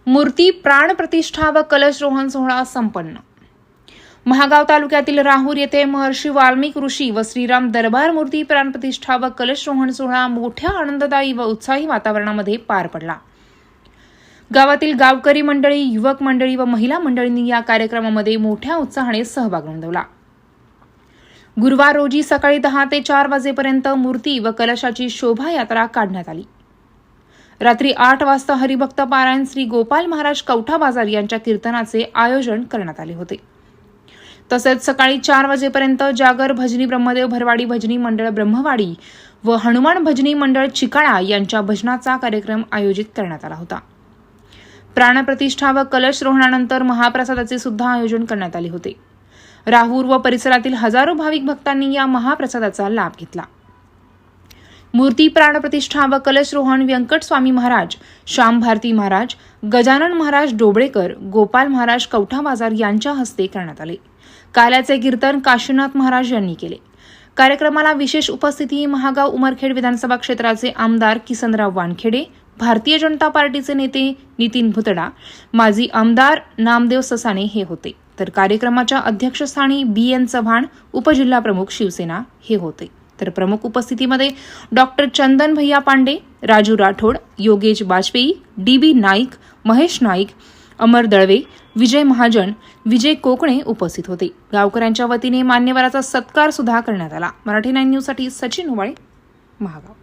मूर्ती प्राणप्रतिष्ठा व कलशरोहण सोहळा संपन्न। महागाव तालुक्यातील राहूर येथे महर्षी वाल्मिक ऋषी व श्रीराम दरबार मूर्ती प्राणप्रतिष्ठा व कलशरोहण सोहळा मोठ्या आनंददायी व उत्साही वातावरणामध्ये पार पडला। गावातील गावकरी मंडळी, युवक मंडळी व महिला मंडळींनी या कार्यक्रमामध्ये मोठ्या उत्साहाने सहभाग नोंदवला। गुरुवार रोजी सकाळी 10 ते 4 वाजेपर्यंत मूर्ती व कलशाची शोभायात्रा काढण्यात आली। रात्री 8 वाजता हरिभक्त पारायण श्री गोपाल महाराज कवठा बाजार यांच्या कीर्तनाचे आयोजन करण्यात आले होते। तसेच सकाळी 4 वाजेपर्यंत जागर भजनी ब्रह्मदेव भरवाडी भजनी मंडळ ब्रह्मवाडी व हनुमान भजनी मंडळ चिकाळा यांच्या भजनाचा कार्यक्रम आयोजित करण्यात आला होता। प्राणप्रतिष्ठा व कलशरोहणानंतर महाप्रसादाचे सुद्धा आयोजन करण्यात आले होते। राहूर व परिसरातील हजारो भाविक भक्तांनी या महाप्रसादाचा लाभ घेतला। मूर्ती प्राणप्रतिष्ठा व कलशरोहण व्यंकट स्वामी महाराज, श्याम भारती महाराज, गजानन महाराज डोबळेकर, गोपाल महाराज कवठा बाजार यांच्या हस्ते करण्यात आले। काल्याचे कीर्तन काशीनाथ महाराज यांनी केले। कार्यक्रमाला विशेष उपस्थिती महागाव उमरखेड विधानसभा क्षेत्राचे आमदार किसनराव वानखेडे, भारतीय जनता पार्टीचे नेते नितीन भुतडा, माजी आमदार नामदेव ससाणे हे होते। तर कार्यक्रमाच्या अध्यक्षस्थानी BN चव्हाण, उपजिल्हाप्रमुख शिवसेना हे होते। तर प्रमुख उपस्थितीमध्ये डॉक्टर चंदन भैया पांडे, राजू राठोड, योगेश बाजपेयी, DB नाईक, महेश नाईक, अमर दळवे, विजय महाजन, विजय कोकणे उपस्थित होते। गावकऱ्यांच्या वतीने मान्यवराचा सत्कार सुद्धा करण्यात आला। मराठी 9 न्यूजसाठी सचिन उबाळे, महागाव।